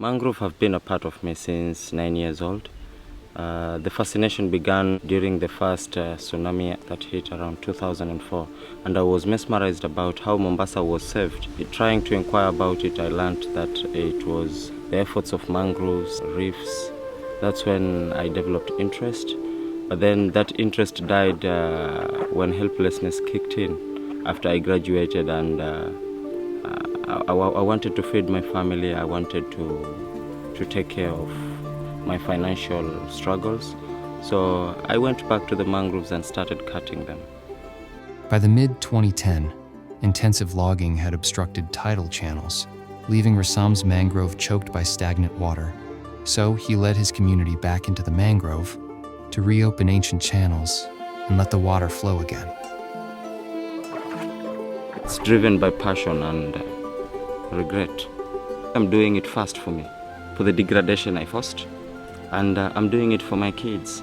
Mangrove have been a part of me since 9 years old. The fascination began during the first tsunami that hit around 2004, and I was mesmerized about how Mombasa was saved. Trying to inquire about it, I learned that it was the efforts of mangroves, reefs. That's when I developed interest. But then that interest died when helplessness kicked in after I graduated, and I wanted to feed my family. I wanted to take care of my financial struggles. So I went back to the mangroves and started cutting them. By the mid-2010, intensive logging had obstructed tidal channels, leaving Rassam's mangrove choked by stagnant water. So he led his community back into the mangrove to reopen ancient channels and let the water flow again. It's driven by passion and regret. I'm doing it first for me, for the degradation I forced, and I'm doing it for my kids.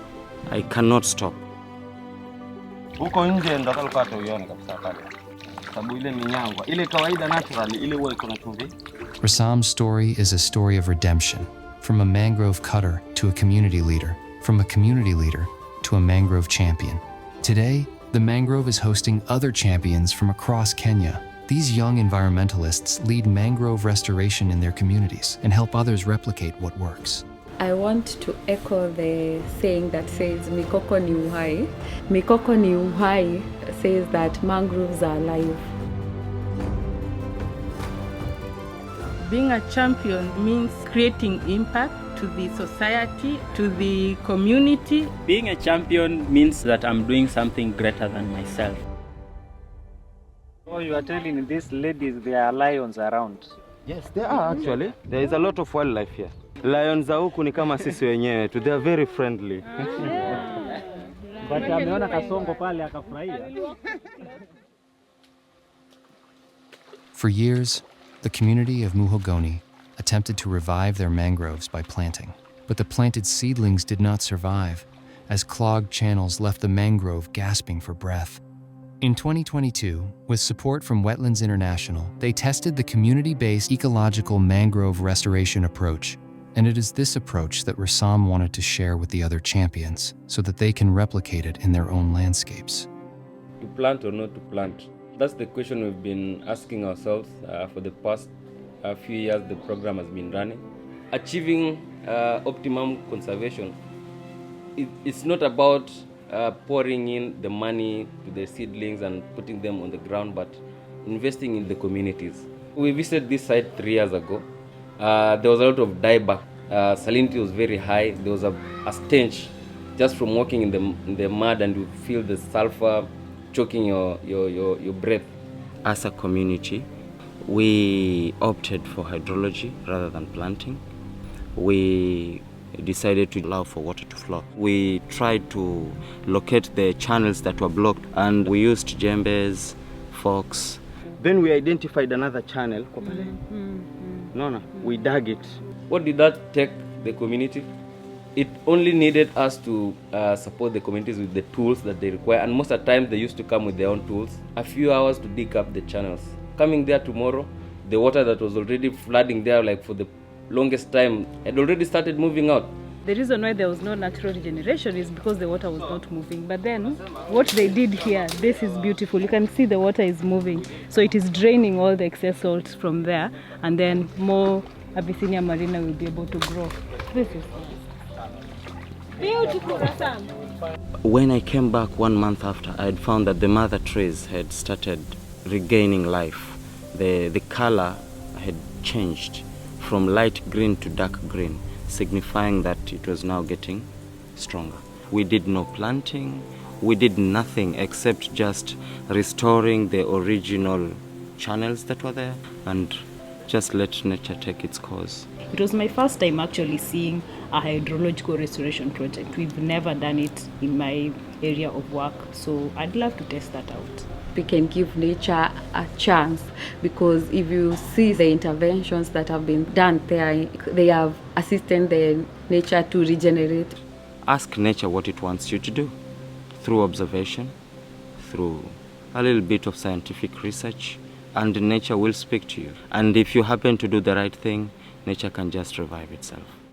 I cannot stop. Rassam's story is a story of redemption, from a mangrove cutter to a community leader, from a community leader to a mangrove champion. Today, the mangrove is hosting other champions from across Kenya. These young environmentalists lead mangrove restoration in their communities and help others replicate what works. I want to echo the saying that says, Mikoko ni uhai. Mikoko ni uhai says that mangroves are alive. Being a champion means creating impact to the society, to the community. Being a champion means that I'm doing something greater than myself. Oh, you are telling these ladies there are lions around? Yes, there are actually. There is a lot of wildlife here. Lions za huku ni kama sisi wenyewe tu. They are very friendly. But ameona kasongo pale akafurahia. For years, the community of Muhogoni attempted to revive their mangroves by planting. But the planted seedlings did not survive, as clogged channels left the mangrove gasping for breath. In 2022, with support from Wetlands International, they tested the community-based ecological mangrove restoration approach. And it is this approach that Rassam wanted to share with the other champions so that they can replicate it in their own landscapes. To plant or not to plant? That's the question we've been asking ourselves for the past few years the program has been running. Achieving optimum conservation, it's not about pouring in the money to the seedlings and putting them on the ground, but investing in the communities. We visited this site 3 years ago. There was a lot of dieback. Salinity was very high. There was a stench just from walking in the mud, and you feel the sulfur choking your breath. As a community, we opted for hydrology rather than planting. We decided to allow for water to flow. We tried to locate the channels that were blocked, and we used jembes, forks. Then we identified another channel. We dug it. What did that take the community? It only needed us to support the communities with the tools that they require, and most of the time they used to come with their own tools. A few hours to dig up the channels. Coming there tomorrow, the water that was already flooding there like for the longest time had already started moving out. The reason why there was no natural regeneration is because the water was not moving. But then what they did here, this is beautiful. You can see the water is moving. So it is draining all the excess salt from there, and then more Abyssinia marina will be able to grow. This is beautiful, Rassam. When I came back 1 month after, I had found that the mother trees had started regaining life. The color had changed from light green to dark green, signifying that it was now getting stronger. We did no planting, we did nothing except just restoring the original channels that were there and just let nature take its course. It was my first time actually seeing a hydrological restoration project. We've never done it in my area of work, so I'd love to test that out. We can give nature a chance, because if you see the interventions that have been done there, they have assisted the nature to regenerate. Ask nature what it wants you to do through observation, through a little bit of scientific research, and nature will speak to you. And if you happen to do the right thing, nature can just revive itself.